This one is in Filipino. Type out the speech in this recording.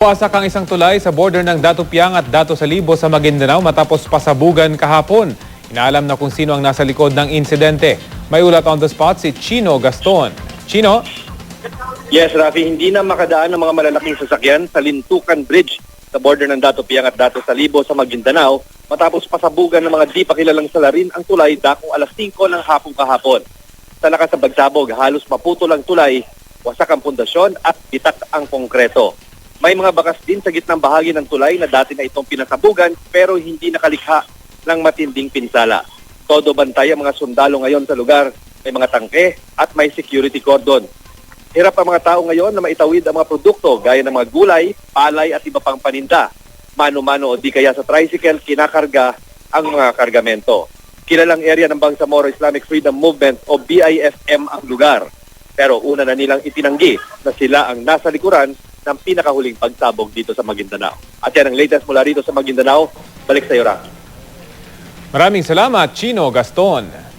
Wasak ang isang tulay sa border ng Dato Piang at Dato Salibo sa Maguindanao matapos pasabugan kahapon. Inaalam na kung sino ang nasa likod ng insidente. May ulat on the spot si Chino Gaston. Chino? Yes, Rafi, hindi na makadaan ng mga malalaking sasakyan sa Lintukan Bridge sa border ng Dato Piang at Dato Salibo sa Maguindanao matapos pasabugan ng mga di pa kilalang salarin ang tulay dakong alas 5 ng hapong kahapon. Sa lakas ng pagsabog, halos maputol ang tulay, wasak ang pundasyon at bitak ang konkreto. May mga bakas din sa gitnang bahagi ng tulay na dati na itong pinasabugan pero hindi nakalikha ng matinding pinsala. Todo bantay ang mga sundalo ngayon sa lugar, may mga tangke at may security cordon. Hirap ang mga tao ngayon na maitawid ang mga produkto gaya ng mga gulay, palay at iba pang paninda. Mano-mano o di kaya sa tricycle, kinakarga ang mga kargamento. Kilalang area ng Bangsamoro Islamic Freedom Movement o BIFM ang lugar. Pero una na nilang itinanggi na sila ang nasa likuran ng pinakahuling pagsabog dito sa Maguindanao. At yan ang latest mula rito sa Maguindanao. Balik sa iyo, Rocky. Maraming salamat, Chino Gaston.